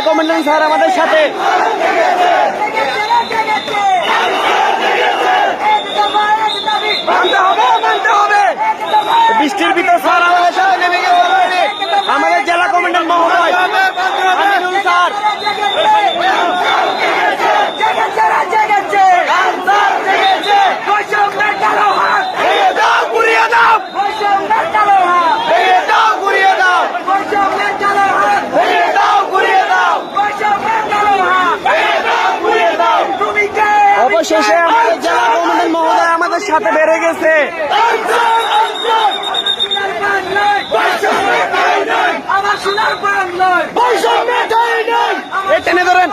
Commandant sir আমাদের সাথে। বৃষ্টির ভিতর স্যার আমাদের সাথে নেমে গেছে আমাদের জেলা কমান্ড্যান্ট মহোদয় আমিনুল স্যার। অবশেষে আমাদের জেলা কমান্ড্যান্ট মহোদয় আমাদের সাথে বেড়ে গেছে। টেনে ধরেন